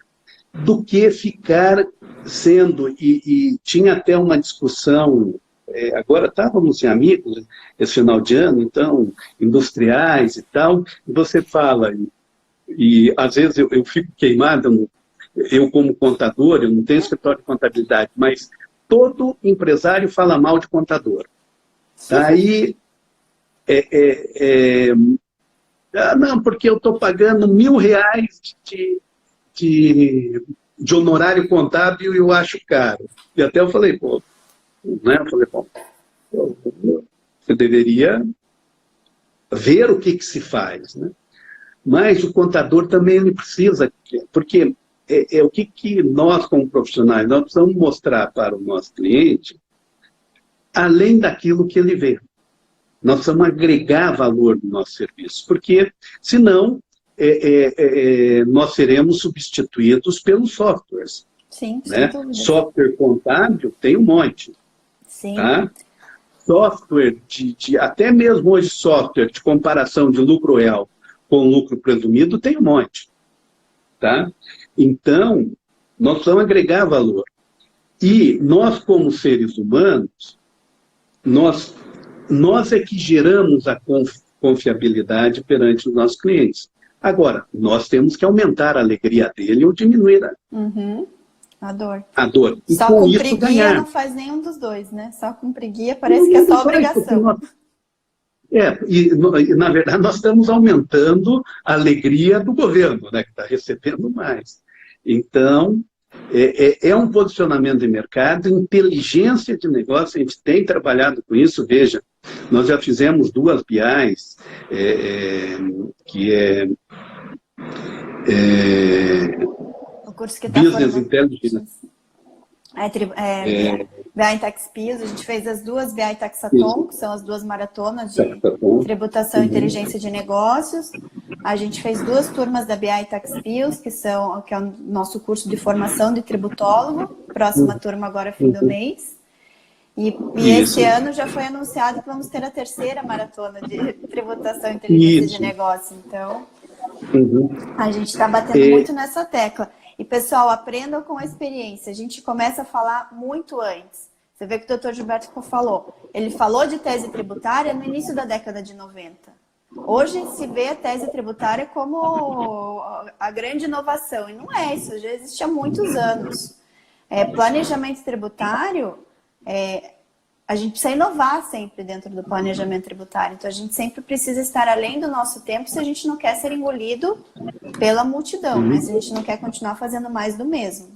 S2: do que ficar sendo, e tinha até uma discussão, agora estávamos em amigos, esse final de ano, então, industriais e tal, e você fala, e às vezes eu fico queimado, eu como contador, eu não tenho escritório de contabilidade, mas todo empresário fala mal de contador. Aí, não, porque eu estou pagando R$ 1.000 de honorário contábil e eu acho caro. E até eu falei, pô, né? Eu falei, bom, você deveria ver o que se faz, né? Mas o contador também ele precisa, porque o que nós, como profissionais, nós precisamos mostrar para o nosso cliente, além daquilo que ele vê. Nós precisamos agregar valor no nosso serviço, porque, senão, nós seremos substituídos pelos softwares.
S1: Sim,
S2: né?
S1: sem dúvida.
S2: Software contábil tem um monte.
S1: Sim.
S2: Tá? Software, até mesmo hoje software de comparação de lucro real com lucro presumido tem um monte. Tá? Então, nós precisamos agregar valor. E nós, como seres humanos, nós é que geramos a confiabilidade perante os nossos clientes. Agora, nós temos que aumentar a alegria dele ou diminuir
S1: a dor.
S2: A dor.
S1: E só com preguiça não faz nenhum dos dois, né? Só com preguiça parece que é só obrigação.
S2: E na verdade nós estamos aumentando a alegria do governo, né, que está recebendo mais. Então, é um posicionamento de mercado, inteligência de negócio, a gente tem trabalhado com isso, veja, nós já fizemos 2 BIs, que
S1: o curso que está
S2: Business Intelligence.
S1: BI Tax Pios, a gente fez as 2 BI Taxatom, que são as 2 maratonas de tributação e inteligência de negócios. A gente fez 2 turmas da BI Tax Pios, que é o nosso curso de formação de tributólogo. Próxima turma agora, fim do mês. E esse ano já foi anunciado que vamos ter a 3ª maratona de tributação e inteligência de negócio. Então, a gente está batendo muito nessa tecla. E, pessoal, aprendam com a experiência. A gente começa a falar muito antes. Você vê que o Dr. Gilberto falou. Ele falou de tese tributária no início da década de 90. Hoje se vê a tese tributária como a grande inovação. E não é isso, já existe há muitos anos. Planejamento tributário, a gente precisa inovar sempre dentro do planejamento tributário. Então, a gente sempre precisa estar além do nosso tempo se a gente não quer ser engolido pela multidão, né? Se a gente não quer continuar fazendo mais do mesmo.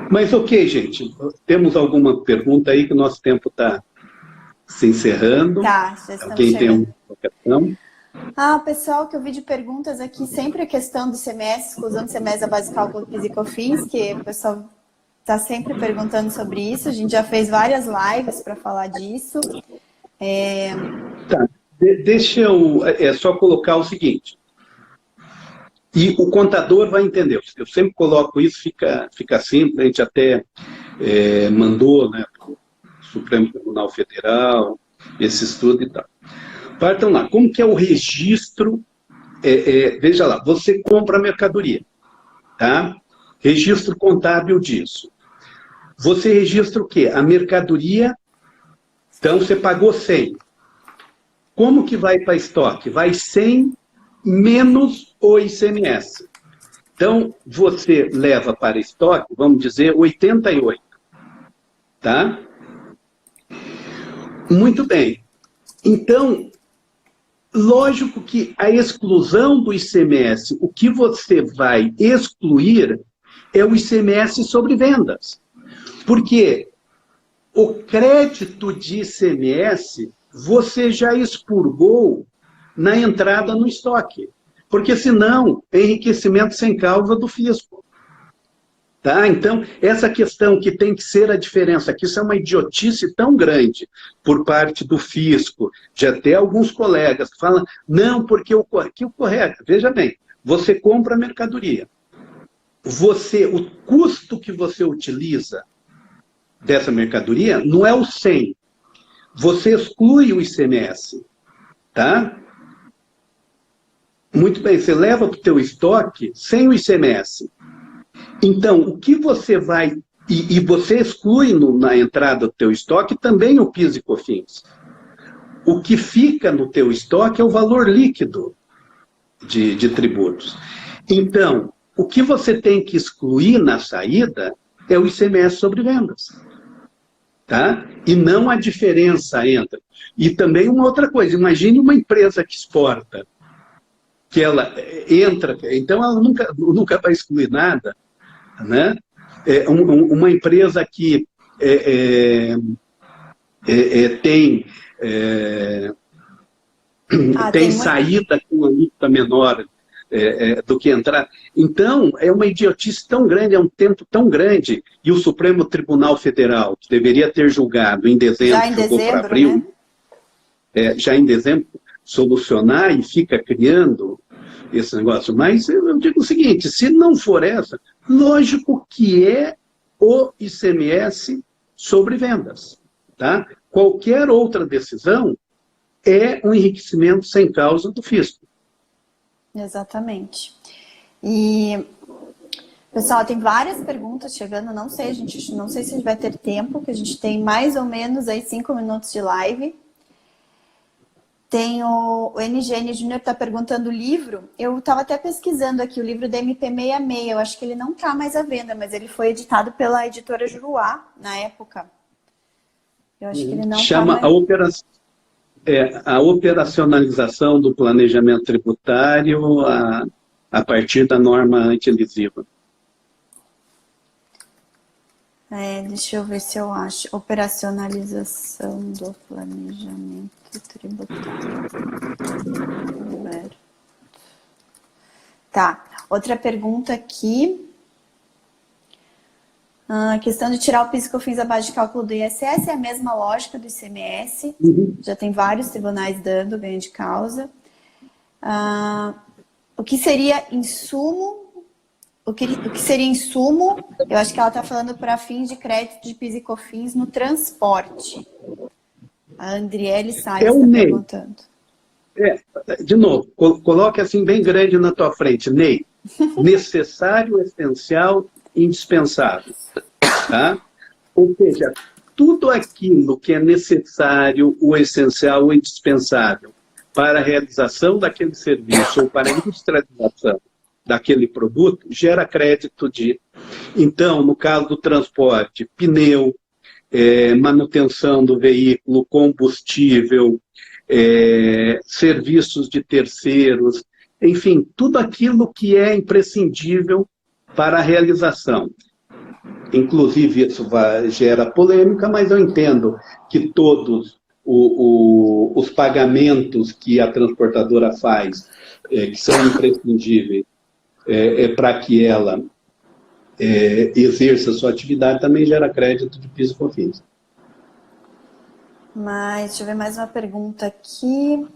S2: Mas ok, gente. Temos alguma pergunta aí que o nosso tempo está se encerrando?
S1: Tá, já estamos
S2: Alguém
S1: chegando.
S2: tem uma questão?
S1: Pessoal, que eu vi de perguntas aqui, sempre a questão do semestre, exclusão do semestre da base de cálculo PIS e COFINS, que o pessoal está sempre perguntando sobre isso. A gente já fez várias lives para falar disso.
S2: Tá. Deixa eu só colocar o seguinte. E o contador vai entender. Eu sempre coloco isso, fica simples, a gente até mandou, né, para o Supremo Tribunal Federal, esse estudo e tal. Partam lá, como que é o registro? Veja lá, você compra a mercadoria, tá? Registro contábil disso. Você registra o quê? A mercadoria, então você pagou 100. Como que vai para estoque? Vai 100 menos o ICMS. Então, você leva para estoque, vamos dizer, 88. Tá? Muito bem. Então, lógico que a exclusão do ICMS, o que você vai excluir é o ICMS sobre vendas. Porque o crédito de ICMS você já expurgou na entrada no estoque. Porque senão é enriquecimento sem causa do fisco. Tá? Então, essa questão que tem que ser a diferença, que isso é uma idiotice tão grande por parte do fisco, de até alguns colegas que falam, não, porque o correto, veja bem, você compra a mercadoria, o custo que você utiliza dessa mercadoria não é o 100, você exclui o ICMS, tá? Muito bem, você leva para o teu estoque sem o ICMS. Então, o que você vai... E você exclui na entrada do teu estoque também o PIS e COFINS. O que fica no teu estoque é o valor líquido de tributos. Então, o que você tem que excluir na saída é o ICMS sobre vendas. Tá? E não a diferença entre... E também uma outra coisa, imagine uma empresa que exporta, que ela entra, então ela nunca vai excluir nada, né? Uma empresa que tem saída com uma alíquota menor do que entrar. Então, é uma idiotice tão grande, é um tempo tão grande, e o Supremo Tribunal Federal, que deveria ter julgado em dezembro, jogou para abril, né? Já em dezembro, solucionar e fica criando esse negócio. Mas eu digo o seguinte, se não for essa, lógico que é o ICMS sobre vendas. Tá? Qualquer outra decisão é um enriquecimento sem causa do fisco.
S1: Exatamente. E, pessoal, tem várias perguntas chegando, não sei se a gente vai ter tempo, que a gente tem mais ou menos aí 5 minutos de live. Tem o NGN Júnior que está perguntando o livro. Eu estava até pesquisando aqui o livro da MP66. Eu acho que ele não está mais à venda, mas ele foi editado pela editora Juruá na época. Eu acho que ele não
S2: chama a operacionalização do planejamento tributário a partir da norma antilesiva.
S1: Deixa eu ver se eu acho. Operacionalização do planejamento tributário. Tá. Outra pergunta aqui. A questão de tirar o PIS e COFINS da base de cálculo do ISS é a mesma lógica do ICMS. Já tem vários tribunais dando ganho de causa. O que seria insumo? O que seria insumo? Eu acho que ela está falando para fins de crédito de PIS e COFINS no transporte. A Andriele Salles está perguntando.
S2: De novo, coloque assim bem grande na tua frente, Ney. Necessário, essencial, indispensável. Tá? Ou seja, tudo aquilo que é necessário, o essencial, o indispensável para a realização daquele serviço ou para a industrialização daquele produto, gera crédito de... Então, no caso do transporte, pneu, manutenção do veículo, combustível, serviços de terceiros, enfim, tudo aquilo que é imprescindível para a realização. Inclusive, isso gera polêmica, mas eu entendo que todos os pagamentos que a transportadora faz, que são imprescindíveis, para que ela exerça a sua atividade, também gera crédito de PIS e COFINS.
S1: Mas, deixa eu ver mais uma pergunta aqui.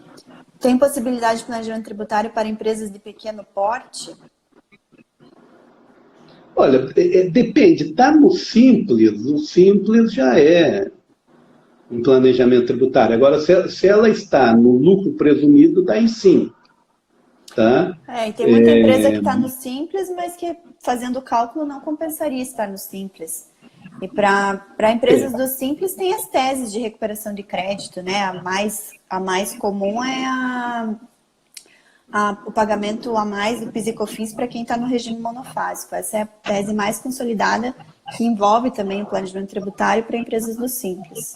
S1: Tem possibilidade de planejamento tributário para empresas de pequeno porte?
S2: Olha, depende. Está no Simples, o Simples já é um planejamento tributário. Agora, se ela está no lucro presumido, daí sim. Tá?
S1: E tem muita empresa que está no Simples, mas que fazendo o cálculo não compensaria estar no Simples. E para empresas do Simples tem as teses de recuperação de crédito, né? A mais comum é o pagamento a mais do PIS e COFINS para quem está no regime monofásico. Essa é a tese mais consolidada, que envolve também o planejamento tributário para empresas do Simples.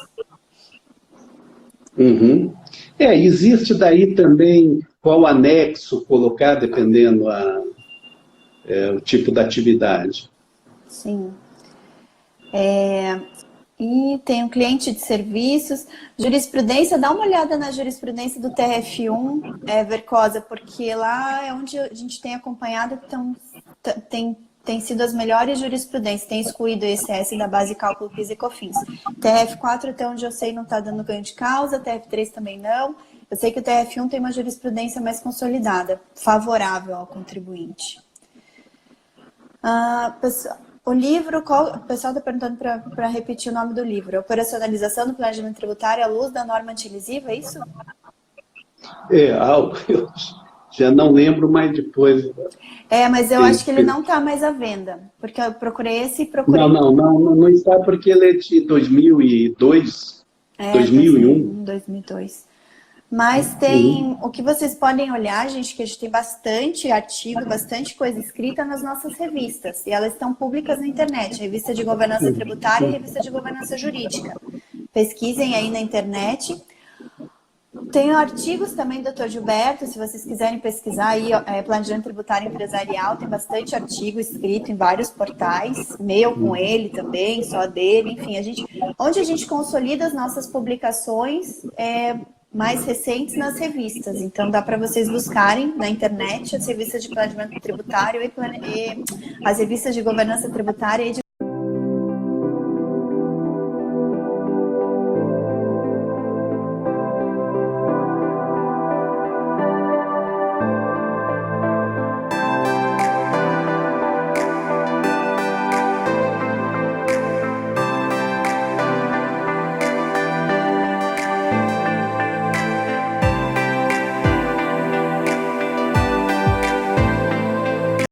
S2: Uhum. Existe daí também qual anexo colocar, dependendo o tipo da atividade.
S1: Sim. E tem um cliente de serviços, jurisprudência, dá uma olhada na jurisprudência do TRF1, Vercosa, porque lá é onde a gente tem acompanhado, então tem sido as melhores jurisprudências, tem excluído o ICS da base de cálculo PIS e COFINS. TRF4, até onde eu sei, não está dando ganho de causa, TRF3 também não. Eu sei que o TRF1 tem uma jurisprudência mais consolidada, favorável ao contribuinte. O livro, o pessoal está perguntando para repetir o nome do livro. Operacionalização do planejamento tributário à luz da norma antilesiva, é isso?
S2: Eu já não lembro, mas depois...
S1: mas eu acho que ele não está mais à venda, porque eu procurei esse e procurei...
S2: Não está, porque ele é de 2002, 2001.
S1: 2002. Mas tem o que vocês podem olhar, gente, que a gente tem bastante artigo, bastante coisa escrita nas nossas revistas. E elas estão públicas na internet, Revista de Governança Tributária e Revista de Governança Jurídica. Pesquisem aí na internet. Tem artigos também do Dr. Gilberto, se vocês quiserem pesquisar aí, Planejamento Tributário Empresarial, tem bastante artigo escrito em vários portais, meu com ele também, só dele, enfim, onde a gente consolida as nossas publicações mais recentes nas revistas. Então, dá para vocês buscarem na internet as revistas de planejamento tributário e as revistas de governança tributária e de